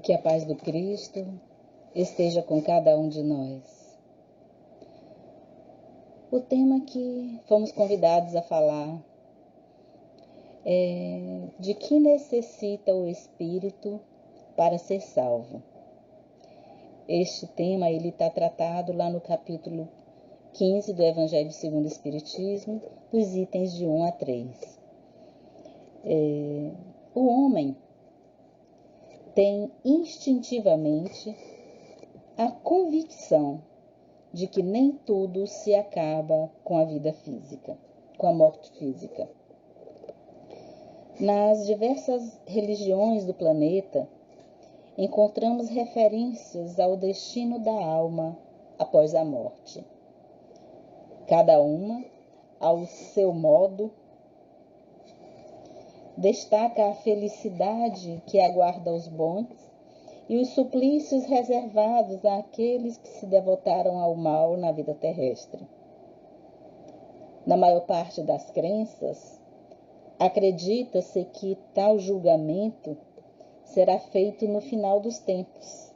Que a paz do Cristo esteja com cada um de nós. O tema que fomos convidados a falar é de que necessita o Espírito para ser salvo. Este tema está tratado lá no capítulo 15 do Evangelho segundo o Espiritismo, dos itens de 1 a 3. O homem tem instintivamente a convicção de que nem tudo se acaba com a vida física, com a morte física. Nas diversas religiões do planeta, encontramos referências ao destino da alma após a morte. Cada uma, ao seu modo, destaca a felicidade que aguarda os bons e os suplícios reservados àqueles que se devotaram ao mal na vida terrestre. Na maior parte das crenças, acredita-se que tal julgamento será feito no final dos tempos,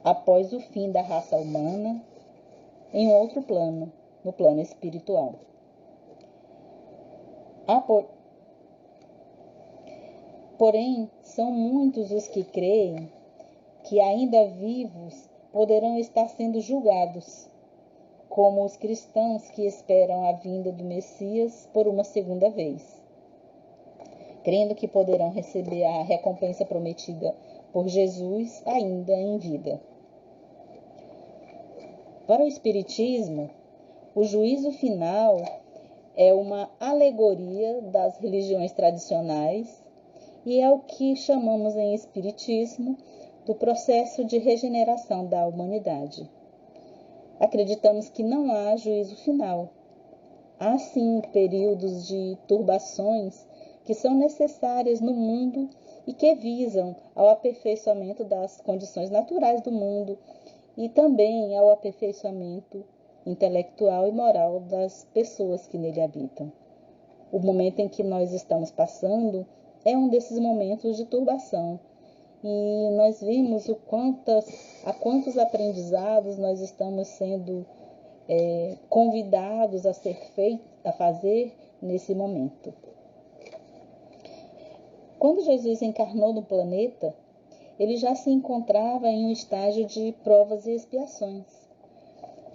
após o fim da raça humana, em outro plano, no plano espiritual. Porém, são muitos os que creem que ainda vivos poderão estar sendo julgados, como os cristãos que esperam a vinda do Messias por uma segunda vez, crendo que poderão receber a recompensa prometida por Jesus ainda em vida. Para o Espiritismo, o juízo final é uma alegoria das religiões tradicionais e é o que chamamos em Espiritismo do processo de regeneração da humanidade. Acreditamos que não há juízo final. Há sim períodos de turbações que são necessárias no mundo e que visam ao aperfeiçoamento das condições naturais do mundo e também ao aperfeiçoamento intelectual e moral das pessoas que nele habitam. O momento em que nós estamos passando é um desses momentos de turbação e nós vimos a quantos aprendizados nós estamos sendo convidados a fazer nesse momento. Quando Jesus encarnou no planeta, ele já se encontrava em um estágio de provas e expiações.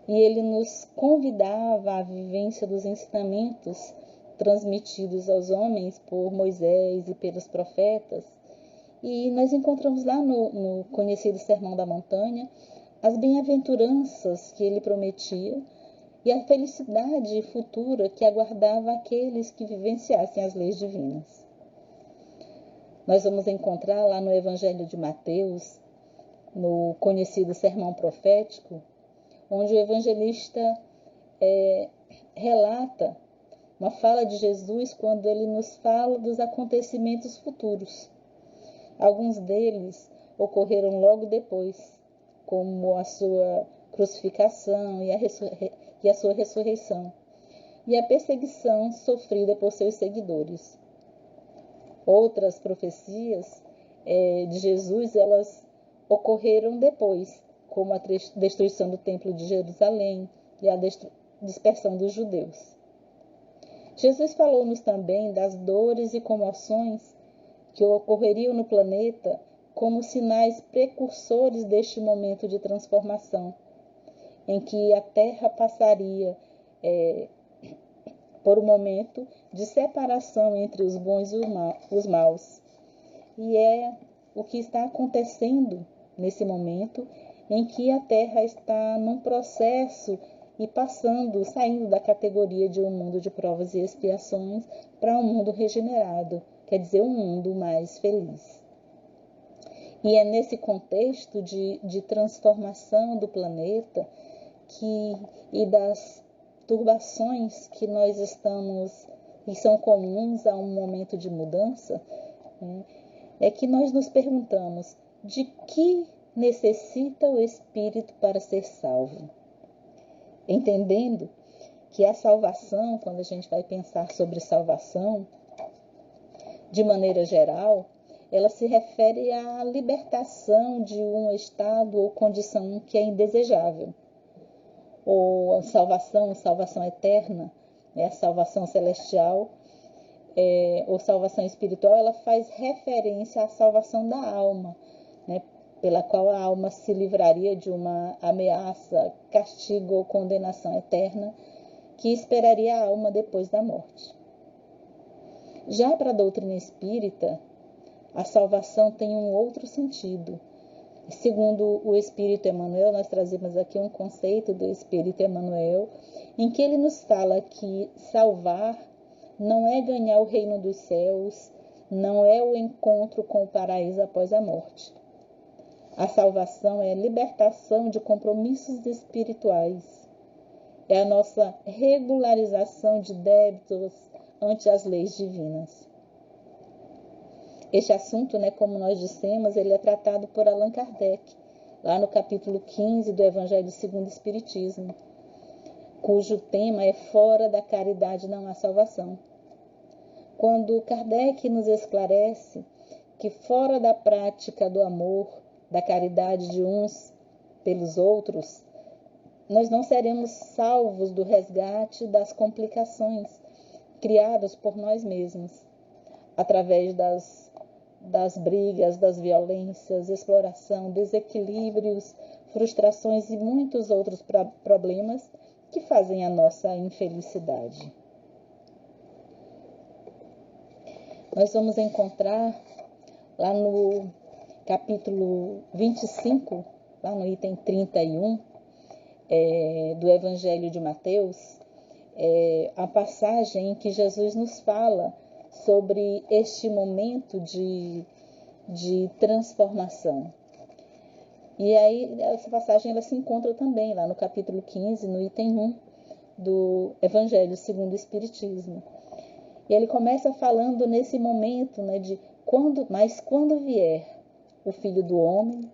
E ele nos convidava à vivência dos ensinamentos transmitidos aos homens por Moisés e pelos profetas. E nós encontramos lá no conhecido Sermão da Montanha as bem-aventuranças que ele prometia e a felicidade futura que aguardava aqueles que vivenciassem as leis divinas. Nós vamos encontrar lá no Evangelho de Mateus, no conhecido Sermão Profético, onde o evangelista relata uma fala de Jesus quando ele nos fala dos acontecimentos futuros. Alguns deles ocorreram logo depois, como a sua crucificação e a sua ressurreição, e a perseguição sofrida por seus seguidores. Outras profecias de Jesus, elas ocorreram depois, como a destruição do Templo de Jerusalém e a dispersão dos judeus. Jesus falou-nos também das dores e comoções que ocorreriam no planeta como sinais precursores deste momento de transformação, em que a Terra passaria por um momento de separação entre os bons e os maus. E é o que está acontecendo nesse momento em que a Terra está num processo e saindo da categoria de um mundo de provas e expiações para um mundo regenerado, quer dizer, um mundo mais feliz. E é nesse contexto de transformação do planeta e das turbações que nós estamos, e são comuns a um momento de mudança, é que nós nos perguntamos de que necessita o Espírito para ser salvo. Entendendo que a salvação, quando a gente vai pensar sobre salvação, de maneira geral, ela se refere à libertação de um estado ou condição que é indesejável. Ou a salvação eterna, né? A salvação celestial, ou salvação espiritual, ela faz referência à salvação da alma, né? Pela qual a alma se livraria de uma ameaça, castigo ou condenação eterna que esperaria a alma depois da morte. Já para a doutrina espírita, a salvação tem um outro sentido. Segundo o Espírito Emmanuel, nós trazemos aqui um conceito do Espírito Emmanuel, em que ele nos fala que salvar não é ganhar o reino dos céus, não é o encontro com o paraíso após a morte. A salvação é a libertação de compromissos espirituais, é a nossa regularização de débitos ante as leis divinas. Este assunto, né, como nós dissemos, ele é tratado por Allan Kardec, lá no capítulo 15 do Evangelho segundo o Espiritismo, cujo tema é fora da caridade não há salvação. Quando Kardec nos esclarece que fora da prática do amor, da caridade de uns pelos outros, nós não seremos salvos do resgate das complicações criadas por nós mesmos, através das brigas, das violências, exploração, desequilíbrios, frustrações e muitos outros problemas que fazem a nossa infelicidade. Nós vamos encontrar lá no capítulo 25, lá no item 31 do Evangelho de Mateus, a passagem em que Jesus nos fala sobre este momento de transformação. E aí, essa passagem ela se encontra também lá no capítulo 15, no item 1 do Evangelho segundo o Espiritismo. E ele começa falando nesse momento, né, mas quando vier o Filho do Homem,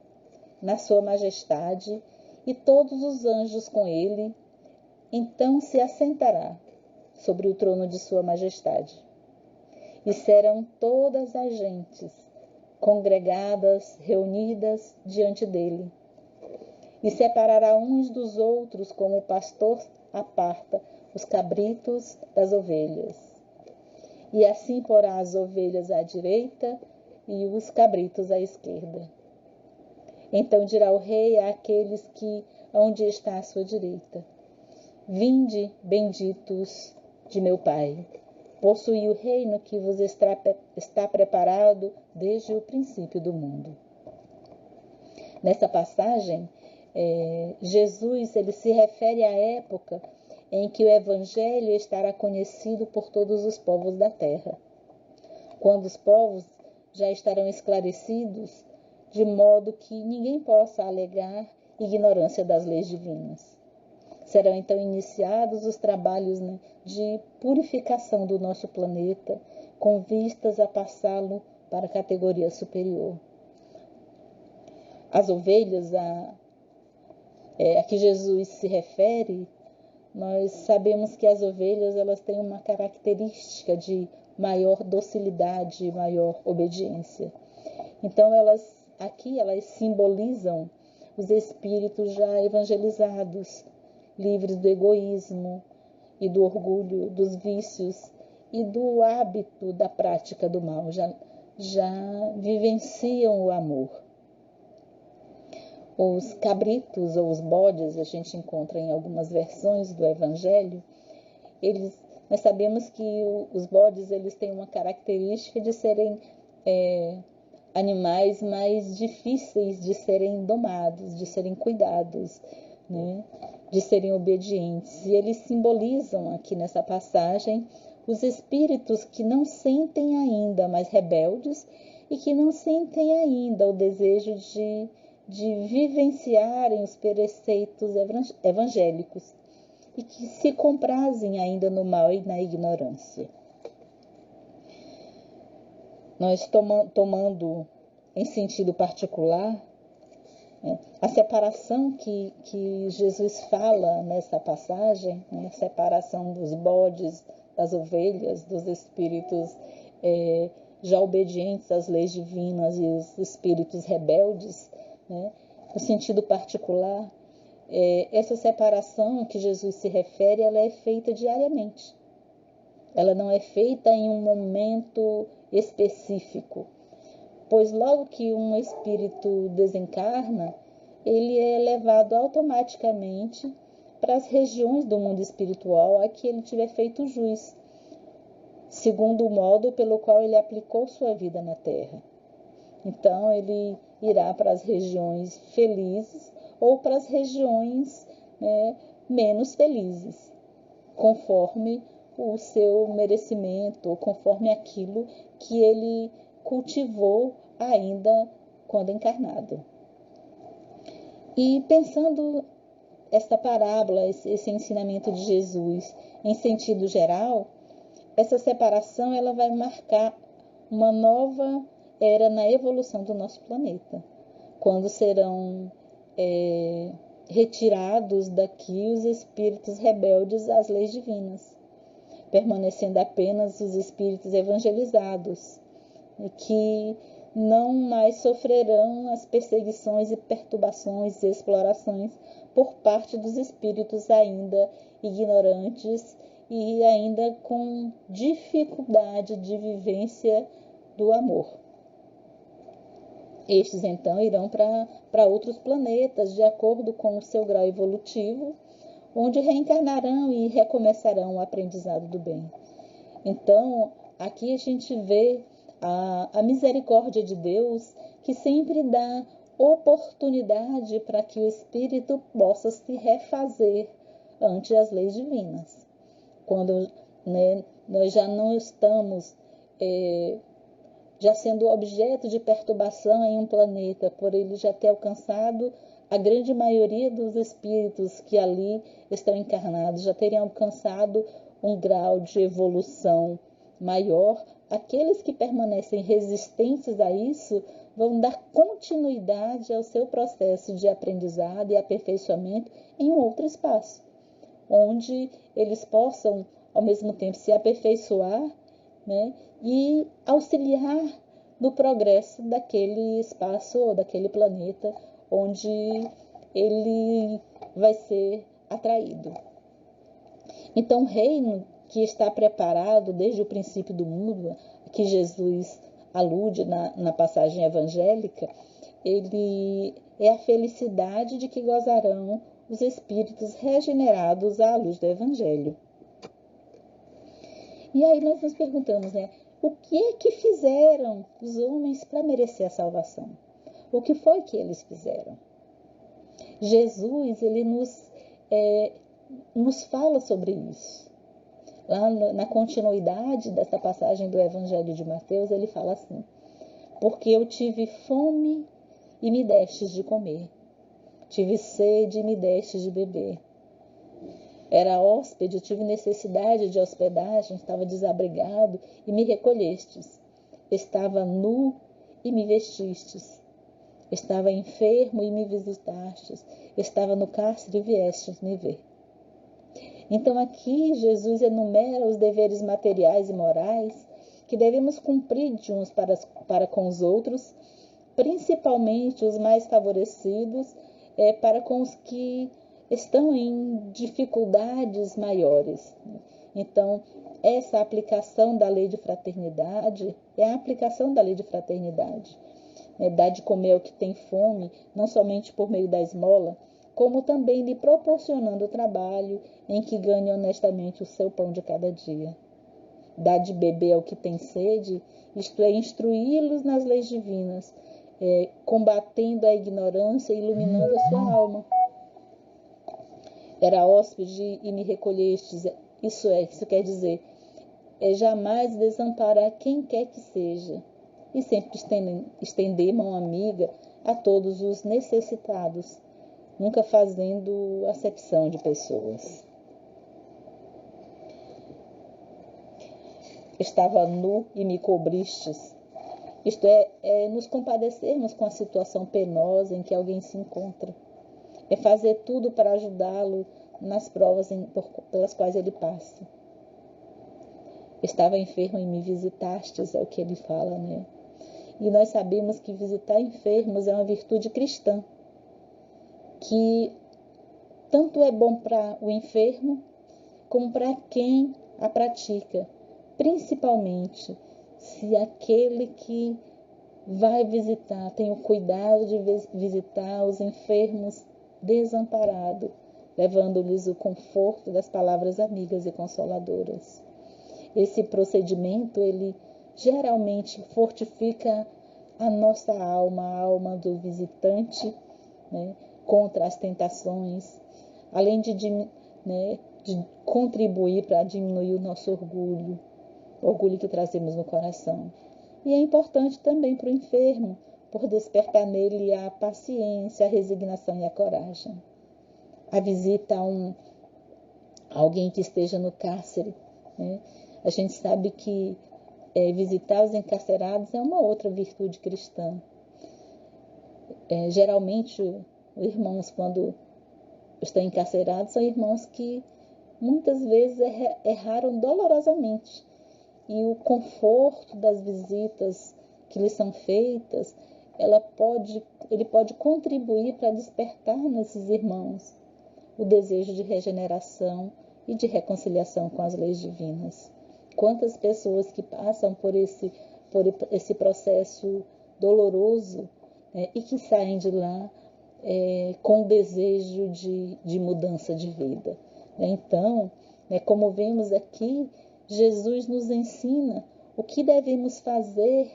na sua majestade, e todos os anjos com ele, então se assentará sobre o trono de sua majestade. E serão todas as gentes congregadas, reunidas diante dele. E separará uns dos outros, como o pastor aparta os cabritos das ovelhas. E assim porá as ovelhas à direita e os cabritos à esquerda. Então dirá o rei àqueles que onde está a sua direita: Vinde, benditos de meu Pai, possuí o reino que vos está preparado desde o princípio do mundo. Nessa passagem, Jesus ele se refere à época em que o Evangelho estará conhecido por todos os povos da terra, quando os povos já estarão esclarecidos, de modo que ninguém possa alegar ignorância das leis divinas. Serão então iniciados os trabalhos, né, de purificação do nosso planeta, com vistas a passá-lo para a categoria superior. As ovelhas a que Jesus se refere, nós sabemos que as ovelhas elas têm uma característica de maior docilidade, maior obediência. Então elas simbolizam os espíritos já evangelizados, livres do egoísmo e do orgulho, dos vícios e do hábito da prática do mal, já vivenciam o amor. Os cabritos ou os bodes, a gente encontra em algumas versões do Evangelho, nós sabemos que os bodes eles têm uma característica de serem animais mais difíceis de serem domados, de serem cuidados, né? De serem obedientes. E eles simbolizam aqui nessa passagem os espíritos que não sentem ainda, mas rebeldes, e que não sentem ainda o desejo de vivenciarem os preceitos evangélicos e que se comprazem ainda no mal e na ignorância. Nós tomando em sentido particular a separação que Jesus fala nessa passagem, né, a separação dos bodes, das ovelhas, dos espíritos já obedientes às leis divinas e os espíritos rebeldes, né? No sentido particular, essa separação que Jesus se refere, ela é feita diariamente. Ela não é feita em um momento específico, pois logo que um espírito desencarna, ele é levado automaticamente para as regiões do mundo espiritual a que ele tiver feito jus, segundo o modo pelo qual ele aplicou sua vida na Terra. Então, ele irá para as regiões felizes ou para as regiões, né, menos felizes, conforme o seu merecimento, ou conforme aquilo que ele cultivou ainda quando encarnado. E pensando esta parábola, esse ensinamento de Jesus em sentido geral, essa separação ela vai marcar uma nova era na evolução do nosso planeta, quando serão retirados daqui os espíritos rebeldes às leis divinas, permanecendo apenas os espíritos evangelizados, que não mais sofrerão as perseguições e perturbações e explorações por parte dos espíritos ainda ignorantes e ainda com dificuldade de vivência do amor. Estes, então, irão para outros planetas, de acordo com o seu grau evolutivo, onde reencarnarão e recomeçarão o aprendizado do bem. Então, aqui a gente vê a misericórdia de Deus, que sempre dá oportunidade para que o espírito possa se refazer ante as leis divinas. Quando, né, nós já não estamos já sendo objeto de perturbação em um planeta, por ele já ter alcançado, a grande maioria dos espíritos que ali estão encarnados já terem alcançado um grau de evolução maior. Aqueles que permanecem resistentes a isso vão dar continuidade ao seu processo de aprendizado e aperfeiçoamento em um outro espaço, onde eles possam, ao mesmo tempo, se aperfeiçoar, né, e auxiliar no progresso daquele espaço ou daquele planeta onde ele vai ser atraído. Então, o reino que está preparado desde o princípio do mundo, que Jesus alude na passagem evangélica, ele é a felicidade de que gozarão os espíritos regenerados à luz do Evangelho. E aí nós nos perguntamos, né, o que é que fizeram os homens para merecer a salvação? O que foi que eles fizeram? Jesus, ele nos fala sobre isso. Lá na continuidade dessa passagem do Evangelho de Mateus, ele fala assim: porque eu tive fome e me destes de comer, tive sede e me destes de beber. Era hóspede, tive necessidade de hospedagem, estava desabrigado e me recolhestes. Estava nu e me vestistes. Estava enfermo e me visitastes. Estava no cárcere e viestes me ver. Então aqui Jesus enumera os deveres materiais e morais que devemos cumprir de uns para com os outros, principalmente os mais favorecidos, para com os que estão em dificuldades maiores. Então, essa aplicação da lei de fraternidade é a aplicação da lei de fraternidade. Dar de comer ao que tem fome, não somente por meio da esmola, como também lhe proporcionando o trabalho em que ganhe honestamente o seu pão de cada dia. Dar de beber ao que tem sede, isto é, instruí-los nas leis divinas, combatendo a ignorância e iluminando a sua alma. Era hóspede e me recolhestes, isso quer dizer, jamais desamparar quem quer que seja, e sempre estender mão amiga a todos os necessitados, nunca fazendo acepção de pessoas. Estava nu e me cobristes, isto é nos compadecermos com a situação penosa em que alguém se encontra. É fazer tudo para ajudá-lo nas provas pelas quais ele passa. estava enfermo e me visitastes, é o que ele fala, né? E nós sabemos que visitar enfermos é uma virtude cristã, que tanto é bom para o enfermo, como para quem a pratica, principalmente se aquele que vai visitar tem o cuidado de visitar os enfermos desamparados, levando-lhes o conforto das palavras amigas e consoladoras. Esse procedimento, ele geralmente fortifica a nossa alma, a alma do visitante, né, contra as tentações, além de contribuir para diminuir o nosso orgulho que trazemos no coração. E é importante também para o enfermo, por despertar nele a paciência, a resignação e a coragem. A visita a alguém que esteja no cárcere, né? A gente sabe que visitar os encarcerados é uma outra virtude cristã. Geralmente, os irmãos, quando estão encarcerados, são irmãos que muitas vezes erraram dolorosamente. E o conforto das visitas que lhes são feitas, ele pode contribuir para despertar nesses irmãos o desejo de regeneração e de reconciliação com as leis divinas. Quantas pessoas que passam por esse processo doloroso, e que saem de lá com o desejo de mudança de vida. Então, como vemos aqui, Jesus nos ensina o que devemos fazer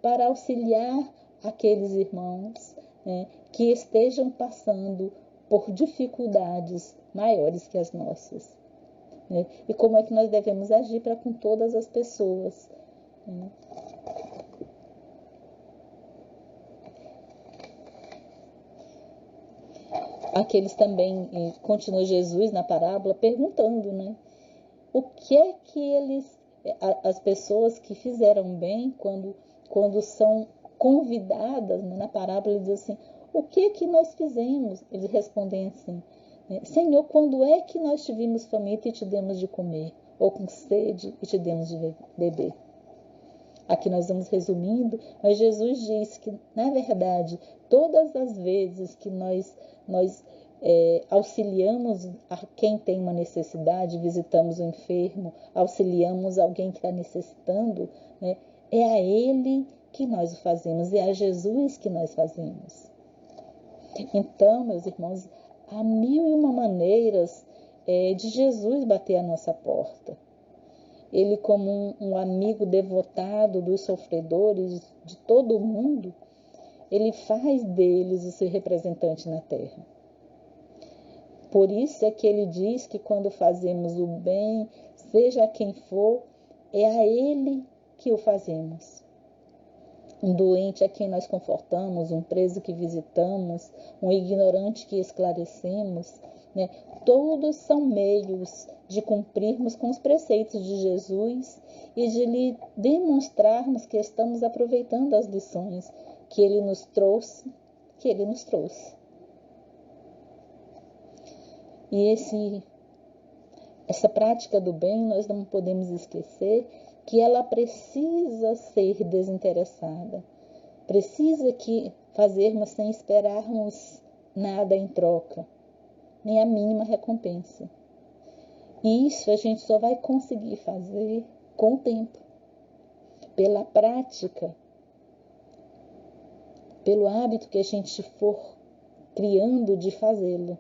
para auxiliar aqueles irmãos que estejam passando por dificuldades maiores que as nossas. E como é que nós devemos agir para com todas as pessoas. Aqueles também, continua Jesus na parábola, perguntando, o que é que as pessoas que fizeram bem, quando são convidadas, na parábola ele diz assim, o que é que nós fizemos? Eles respondem assim, Senhor, quando é que nós tivemos faminto e te demos de comer? Ou com sede e te demos de beber? Aqui nós vamos resumindo, mas Jesus diz que, na verdade, todas as vezes que nós auxiliamos a quem tem uma necessidade, visitamos o enfermo, auxiliamos alguém que está necessitando, é a Ele que nós o fazemos, é a Jesus que nós fazemos. Então, meus irmãos, há 1001 maneiras de Jesus bater a nossa porta. Ele, como um amigo devotado dos sofredores de todo o mundo, ele faz deles o seu representante na terra. Por isso é que ele diz que quando fazemos o bem, seja a quem for, é a ele que o fazemos. Um doente a quem nós confortamos, um preso que visitamos, um ignorante que esclarecemos, todos são meios de cumprirmos com os preceitos de Jesus e de lhe demonstrarmos que estamos aproveitando as lições que ele nos trouxe, E essa prática do bem, nós não podemos esquecer que ela precisa ser desinteressada. Precisa fazermos sem esperarmos nada em troca, nem a mínima recompensa. E isso a gente só vai conseguir fazer com o tempo, pela prática, pelo hábito que a gente for criando de fazê-lo.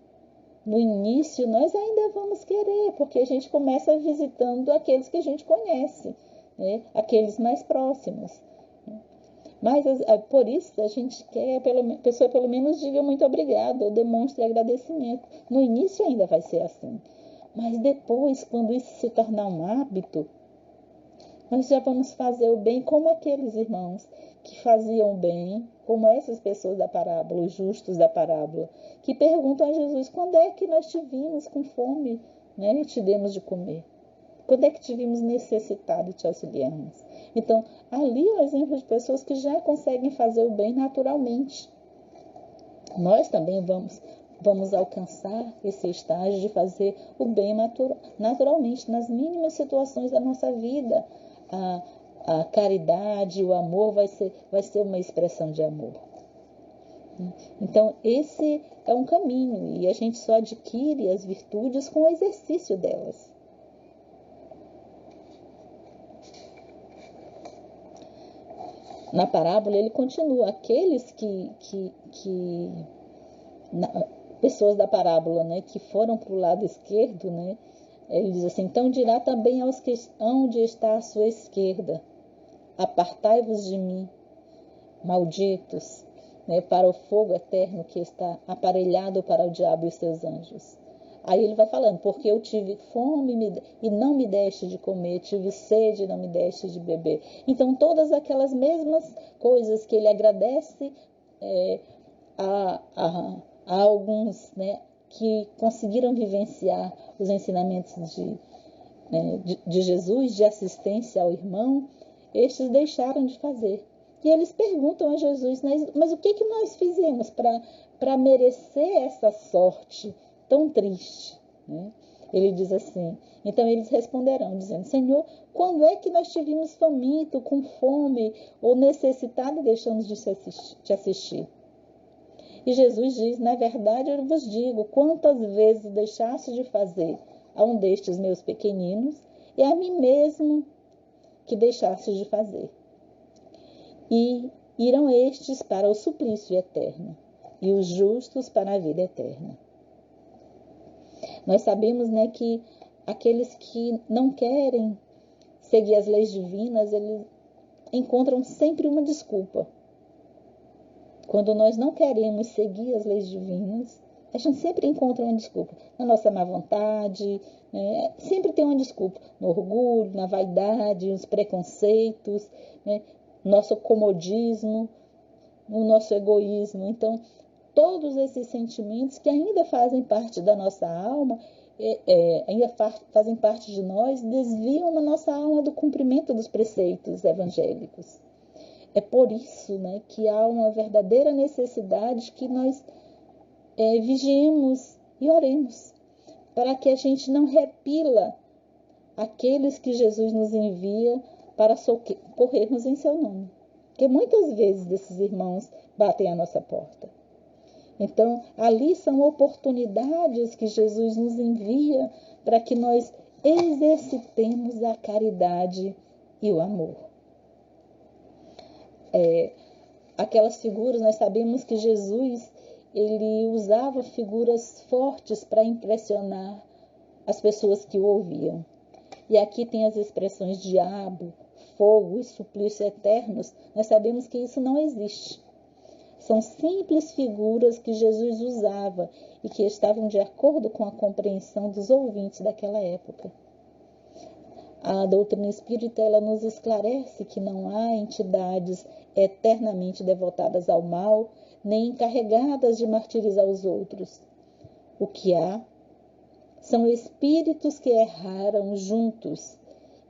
No início, nós ainda vamos querer, porque a gente começa visitando aqueles que a gente conhece, aqueles mais próximos. Mas, por isso, a gente quer que a pessoa pelo menos diga muito obrigado, ou demonstre agradecimento. No início ainda vai ser assim. Mas depois, quando isso se tornar um hábito, nós já vamos fazer o bem como aqueles irmãos que faziam o bem, como essas pessoas da parábola, os justos da parábola, que perguntam a Jesus, quando é que nós te vimos com fome, e te demos de comer? Quando é que te vimos necessitado e te auxiliamos? Então, ali é um exemplo de pessoas que já conseguem fazer o bem naturalmente. Nós também vamos vamos alcançar esse estágio de fazer o bem naturalmente, nas mínimas situações da nossa vida. A caridade, o amor vai ser uma expressão de amor. Então, esse é um caminho e a gente só adquire as virtudes com o exercício delas. Na parábola, ele continua: aqueles pessoas da parábola, né, que foram para o lado esquerdo, né, ele diz assim: então dirá também aos que hão de estar à sua esquerda: apartai-vos de mim, malditos, né, para o fogo eterno que está aparelhado para o diabo e os seus anjos. Aí ele vai falando: porque eu tive fome e não me deste de comer, tive sede e não me deste de beber. Então, todas aquelas mesmas coisas que ele agradece a alguns, né, que conseguiram vivenciar os ensinamentos de Jesus, de assistência ao irmão, estes deixaram de fazer. E eles perguntam a Jesus: mas o que nós fizemos para merecer essa sorte tão triste? Né? Ele diz assim: então eles responderão, dizendo: Senhor, quando é que nós tivemos faminto, com fome ou necessitado e deixamos de te assistir? E Jesus diz: na verdade eu vos digo, quantas vezes deixaste de fazer a um destes meus pequeninos, e a mim mesmo que deixaste de fazer. E irão estes para o suplício eterno, e os justos para a vida eterna. Nós sabemos, né, que aqueles que não querem seguir as leis divinas, eles encontram sempre uma desculpa. Quando nós não queremos seguir as leis divinas, a gente sempre encontra uma desculpa. Na nossa má vontade, né, sempre tem uma desculpa. No orgulho, na vaidade, nos preconceitos, né, nosso comodismo, no nosso egoísmo. Então, todos esses sentimentos que ainda fazem parte da nossa alma, ainda fazem parte de nós, desviam a nossa alma do cumprimento dos preceitos evangélicos. É por isso, né, que há uma verdadeira necessidade que nós vigiemos e oremos, para que a gente não repila aqueles que Jesus nos envia para socorrermos em seu nome. Porque muitas vezes esses irmãos batem à nossa porta. Então, ali são oportunidades que Jesus nos envia para que nós exercitemos a caridade e o amor. Aquelas figuras, nós sabemos que Jesus, ele usava figuras fortes para impressionar as pessoas que o ouviam. E aqui tem as expressões diabo, fogo e suplício eternos. Nós sabemos que isso não existe. São simples figuras que Jesus usava e que estavam de acordo com a compreensão dos ouvintes daquela época. A doutrina espírita, ela nos esclarece que não há entidades eternamente devotadas ao mal, nem encarregadas de martirizar os outros. O que há são espíritos que erraram juntos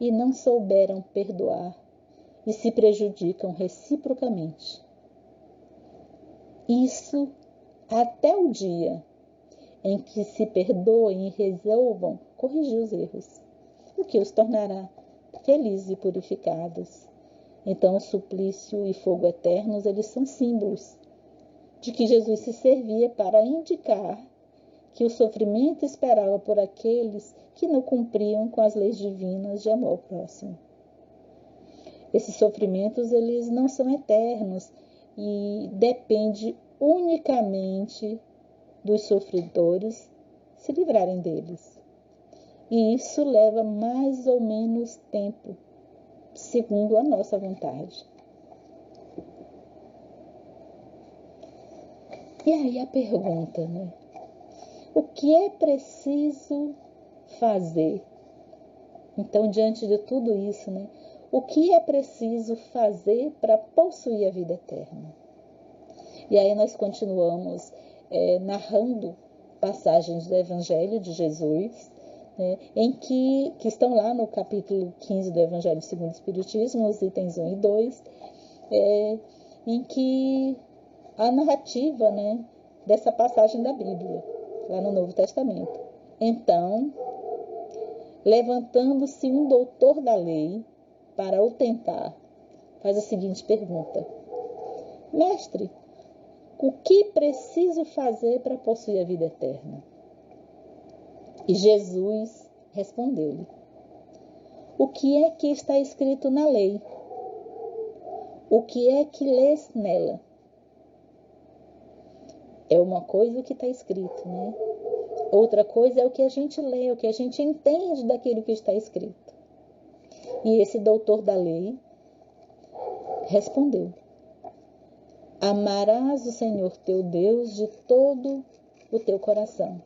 e não souberam perdoar e se prejudicam reciprocamente. Isso até o dia em que se perdoem e resolvam corrigir os erros, o que os tornará felizes e purificados. Então, o suplício e fogo eternos, eles são símbolos de que Jesus se servia para indicar que o sofrimento esperava por aqueles que não cumpriam com as leis divinas de amor ao próximo. Esses sofrimentos, eles não são eternos e depende unicamente dos sofredores se livrarem deles. E isso leva mais ou menos tempo, segundo a nossa vontade. E aí a pergunta, né? O que é preciso fazer? Então, diante de tudo isso, né? O que é preciso fazer para possuir a vida eterna? E aí nós continuamos narrando passagens do Evangelho de Jesus, né, que estão lá no capítulo 15 do Evangelho segundo o Espiritismo, os itens 1 e 2, em que a narrativa, né, dessa passagem da Bíblia, lá no Novo Testamento. Então, levantando-se um doutor da lei para o tentar, faz a seguinte pergunta: Mestre, o que preciso fazer para possuir a vida eterna? E Jesus respondeu-lhe: O que é que está escrito na lei? O que é que lês nela? É uma coisa o que está escrito, né? Outra coisa é o que a gente lê, o que a gente entende daquilo que está escrito. E esse doutor da lei respondeu: Amarás o Senhor teu Deus de todo o teu coração,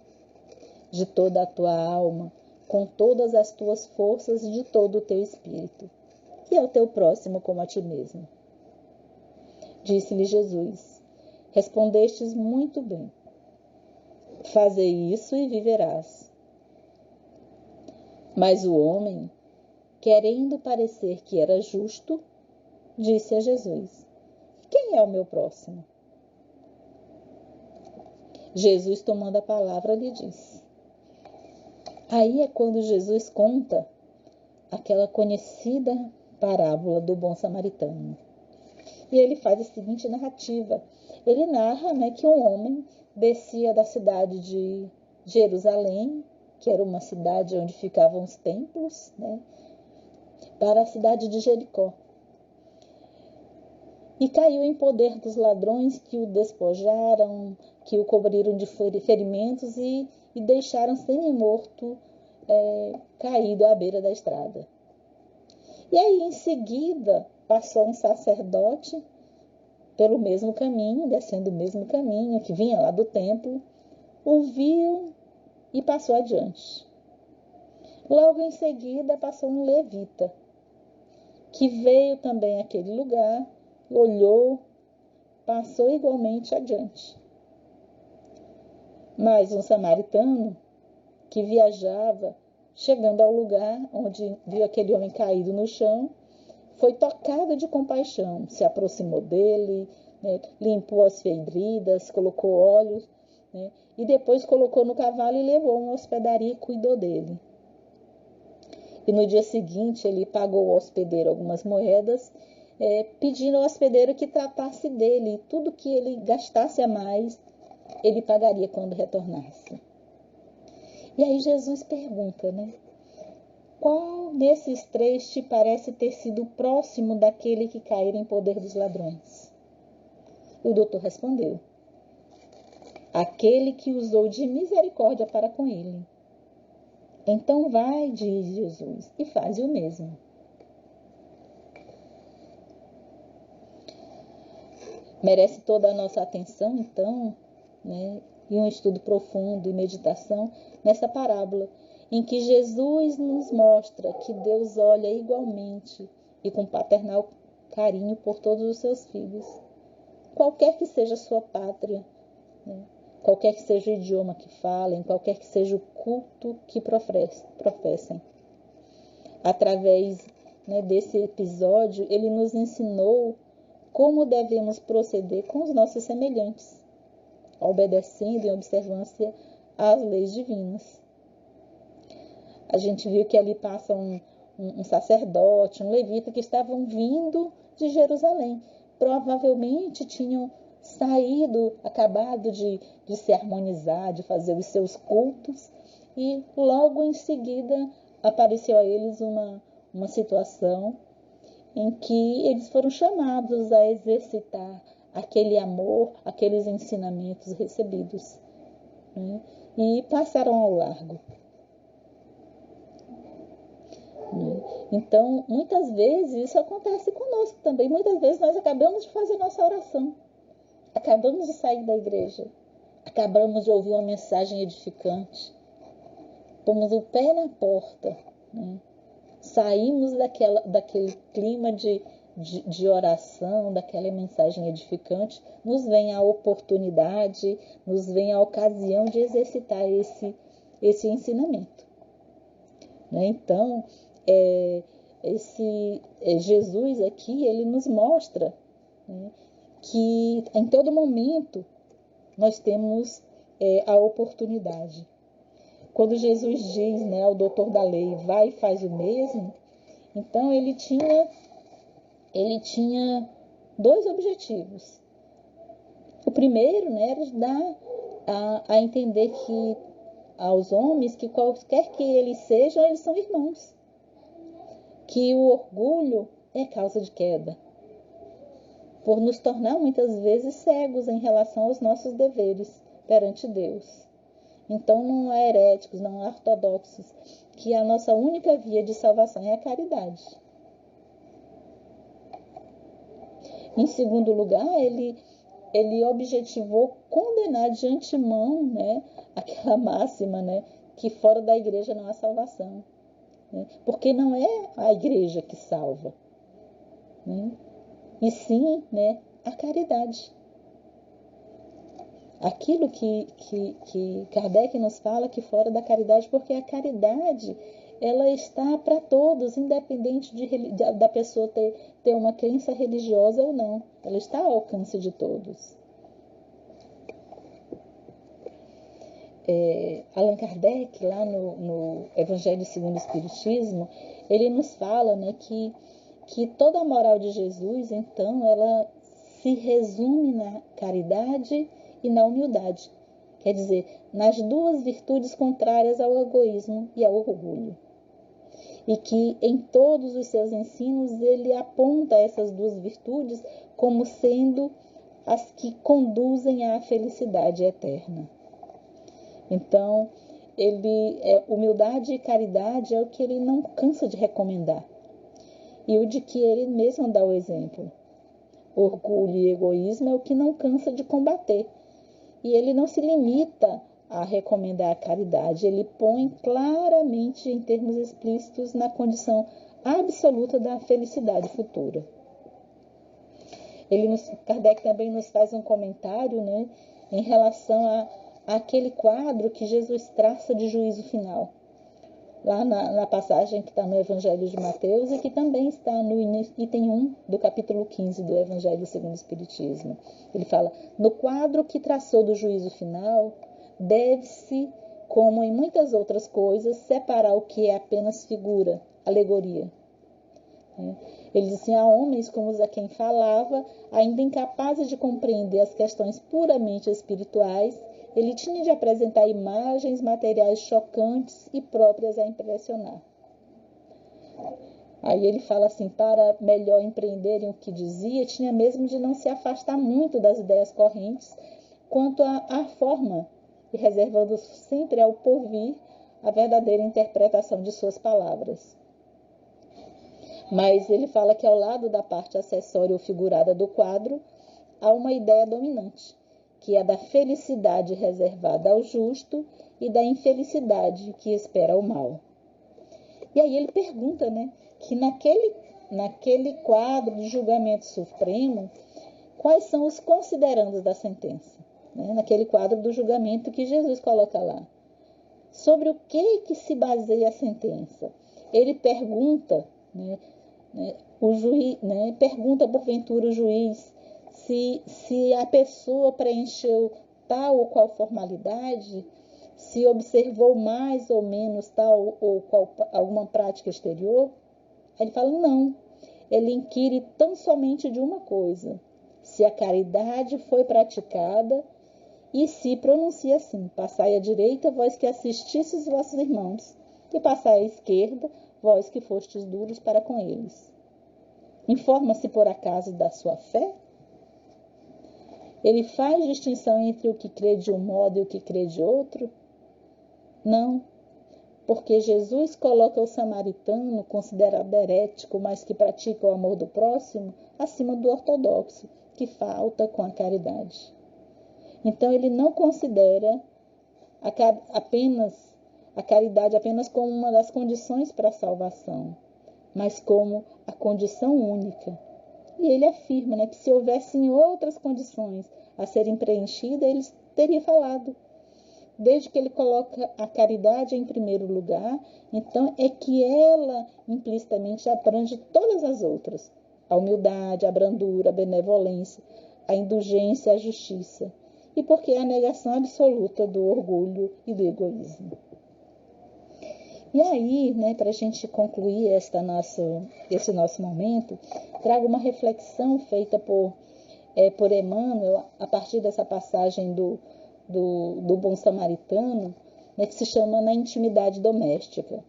de toda a tua alma, com todas as tuas forças e de todo o teu espírito, e ao teu próximo como a ti mesmo. Disse-lhe Jesus: Respondestes muito bem. Fazei isso e viverás. Mas o homem, querendo parecer que era justo, disse a Jesus: Quem é o meu próximo? Jesus, tomando a palavra, lhe disse. Aí é quando Jesus conta aquela conhecida parábola do bom samaritano. E ele faz a seguinte narrativa. Ele narra, né, que um homem descia da cidade de Jerusalém, que era uma cidade onde ficavam os templos, né, para a cidade de Jericó. E caiu em poder dos ladrões que o despojaram, que o cobriram de ferimentos e deixaram semi-morto, caído à beira da estrada. E aí, em seguida, passou um sacerdote pelo mesmo caminho, descendo o mesmo caminho, que vinha lá do templo, o viu e passou adiante. Logo em seguida, passou um levita, que veio também àquele lugar, olhou, passou igualmente adiante. Mas um samaritano, que viajava, chegando ao lugar onde viu aquele homem caído no chão, foi tocado de compaixão, se aproximou dele, né, limpou as feridas, colocou óleo, né, e depois colocou no cavalo e levou a uma hospedaria e cuidou dele. E no dia seguinte ele pagou ao hospedeiro algumas moedas, pedindo ao hospedeiro que tratasse dele, e tudo que ele gastasse a mais, ele pagaria quando retornasse. E aí Jesus pergunta, né? Qual desses três te parece ter sido próximo daquele que caíra em poder dos ladrões? E o doutor respondeu: Aquele que usou de misericórdia para com ele. Então vai, diz Jesus, e faz o mesmo. Merece toda a nossa atenção, então, né, e um estudo profundo e meditação nessa parábola, em que Jesus nos mostra que Deus olha igualmente e com paternal carinho por todos os seus filhos, qualquer que seja a sua pátria, né, qualquer que seja o idioma que falem, qualquer que seja o culto que professem. Através, né, desse episódio, ele nos ensinou como devemos proceder com os nossos semelhantes, obedecendo em observância às leis divinas. A gente viu que ali passa um sacerdote, um levita, que estavam vindo de Jerusalém. Provavelmente tinham saído, acabado de se harmonizar, de fazer os seus cultos, e logo em seguida apareceu a eles uma situação em que eles foram chamados a exercitar aquele amor, aqueles ensinamentos recebidos, né? E passaram ao largo. Então, muitas vezes isso acontece conosco também. Muitas vezes nós acabamos de fazer nossa oração, acabamos de sair da igreja, acabamos de ouvir uma mensagem edificante, pomos o pé na porta, né? Saímos daquele clima de oração, daquela mensagem edificante, nos vem a oportunidade, nos vem a ocasião de exercitar esse ensinamento, né? Então, Jesus aqui, ele nos mostra, né, que em todo momento nós temos a oportunidade. Quando Jesus diz, né, ao doutor da lei, vai e faz o mesmo, então ele tinha dois objetivos. O primeiro, né, era dar a entender que aos homens que qualquer que eles sejam, eles são irmãos. Que o orgulho é causa de queda, por nos tornar muitas vezes cegos em relação aos nossos deveres perante Deus. Então não há heréticos, não há ortodoxos, que a nossa única via de salvação é a caridade. Em segundo lugar, ele objetivou condenar de antemão, né, aquela máxima, né, que fora da igreja não há salvação. Né, porque não é a igreja que salva, né, e sim, né, a caridade. Aquilo que Kardec nos fala que fora da caridade, porque a caridade ela está para todos, independente da pessoa ter uma crença religiosa ou não. Ela está ao alcance de todos. Allan Kardec, lá no Evangelho segundo o Espiritismo, ele nos fala, né, que toda a moral de Jesus, então, ela se resume na caridade e na humildade. Quer dizer, nas duas virtudes contrárias ao egoísmo e ao orgulho. E que em todos os seus ensinos ele aponta essas duas virtudes como sendo as que conduzem à felicidade eterna. Então, humildade e caridade é o que ele não cansa de recomendar. E o de que ele mesmo dá o exemplo. Orgulho e egoísmo é o que não cansa de combater. E ele não se limita a recomendar a caridade, ele põe claramente em termos explícitos na condição absoluta da felicidade futura. Kardec também nos faz um comentário, né, em relação àquele quadro que Jesus traça de juízo final. Lá na passagem que está no Evangelho de Mateus e que também está no item 1 do capítulo 15 do Evangelho segundo o Espiritismo. Ele fala, no quadro que traçou do juízo final, deve-se, como em muitas outras coisas, separar o que é apenas figura, alegoria. Ele diz assim, há homens como os a quem falava, ainda incapazes de compreender as questões puramente espirituais, ele tinha de apresentar imagens materiais chocantes e próprias a impressionar. Aí ele fala assim, para melhor empreenderem o que dizia, tinha mesmo de não se afastar muito das ideias correntes quanto à forma, e reservando sempre ao porvir a verdadeira interpretação de suas palavras. Mas ele fala que ao lado da parte acessória ou figurada do quadro, há uma ideia dominante, que é da felicidade reservada ao justo e da infelicidade que espera o mal. E aí ele pergunta, né, que naquele quadro de julgamento supremo, quais são os considerandos da sentença? Né, naquele quadro do julgamento que Jesus coloca lá. Sobre o que se baseia a sentença? Ele pergunta, o juiz, pergunta porventura o juiz, se a pessoa preencheu tal ou qual formalidade, se observou mais ou menos tal ou qual alguma prática exterior. Aí ele fala, não. Ele inquire tão somente de uma coisa, se a caridade foi praticada e se pronuncia assim, passai à direita, vós que assististes os vossos irmãos, e passai à esquerda, vós que fostes duros para com eles. Informa-se por acaso da sua fé? Ele faz distinção entre o que crê de um modo e o que crê de outro? Não, porque Jesus coloca o samaritano, considerado herético, mas que pratica o amor do próximo, acima do ortodoxo, que falta com a caridade. Então ele não considera a caridade apenas como uma das condições para a salvação, mas como a condição única. E ele afirma, que se houvessem outras condições a serem preenchidas, ele teria falado. Desde que ele coloca a caridade em primeiro lugar, então é que ela implicitamente abrange todas as outras. A humildade, a brandura, a benevolência, a indulgência, a justiça. e porque é a negação absoluta do orgulho e do egoísmo. E aí, né, para a gente concluir esse nosso momento, trago uma reflexão feita por Emmanuel, a partir dessa passagem do Bom Samaritano, né, que se chama Na Intimidade Doméstica.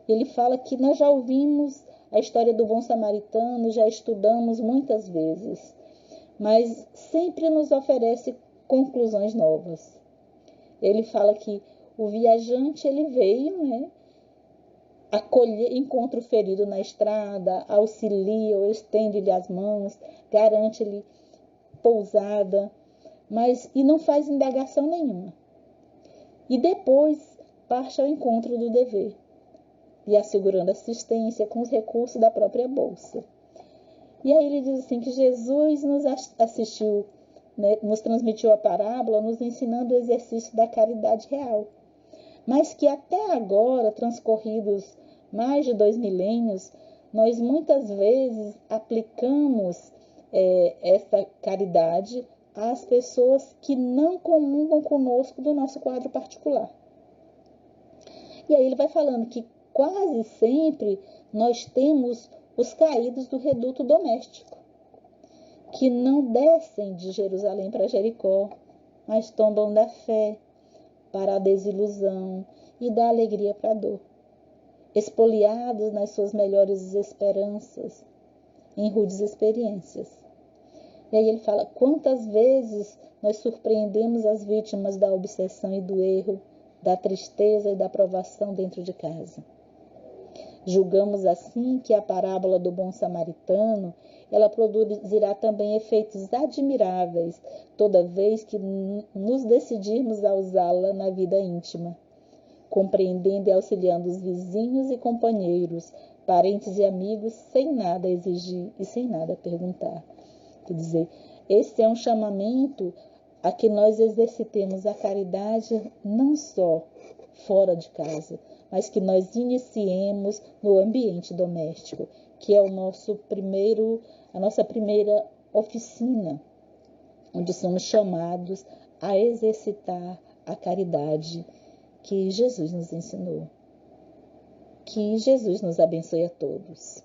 Ele fala que nós já ouvimos a história do Bom Samaritano, já estudamos muitas vezes, mas sempre nos oferece conclusões novas. Ele fala que o viajante ele veio, né, encontra o ferido na estrada, auxilia, estende-lhe as mãos, garante-lhe pousada, e não faz indagação nenhuma. E depois parte ao encontro do dever, e assegurando assistência com os recursos da própria bolsa. E aí ele diz assim que Jesus nos assistiu, né, nos transmitiu a parábola, nos ensinando o exercício da caridade real, mas que até agora, transcorridos mais de 2 milênios, nós muitas vezes aplicamos essa caridade às pessoas que não comungam conosco do nosso quadro particular. E aí ele vai falando que quase sempre nós temos os caídos do reduto doméstico, que não descem de Jerusalém para Jericó, mas tombam da fé para a desilusão e da alegria para a dor, espoliados nas suas melhores esperanças, em rudes experiências. E aí ele fala, quantas vezes nós surpreendemos as vítimas da obsessão e do erro, da tristeza e da provação dentro de casa. Julgamos assim que a parábola do bom samaritano, ela produzirá também efeitos admiráveis, toda vez que nos decidirmos a usá-la na vida íntima, compreendendo e auxiliando os vizinhos e companheiros, parentes e amigos, sem nada exigir e sem nada perguntar. Quer dizer, esse é um chamamento a que nós exercitemos a caridade não só fora de casa, mas que nós iniciemos no ambiente doméstico, que é a nossa primeira oficina, onde somos chamados a exercitar a caridade que Jesus nos ensinou. Que Jesus nos abençoe a todos.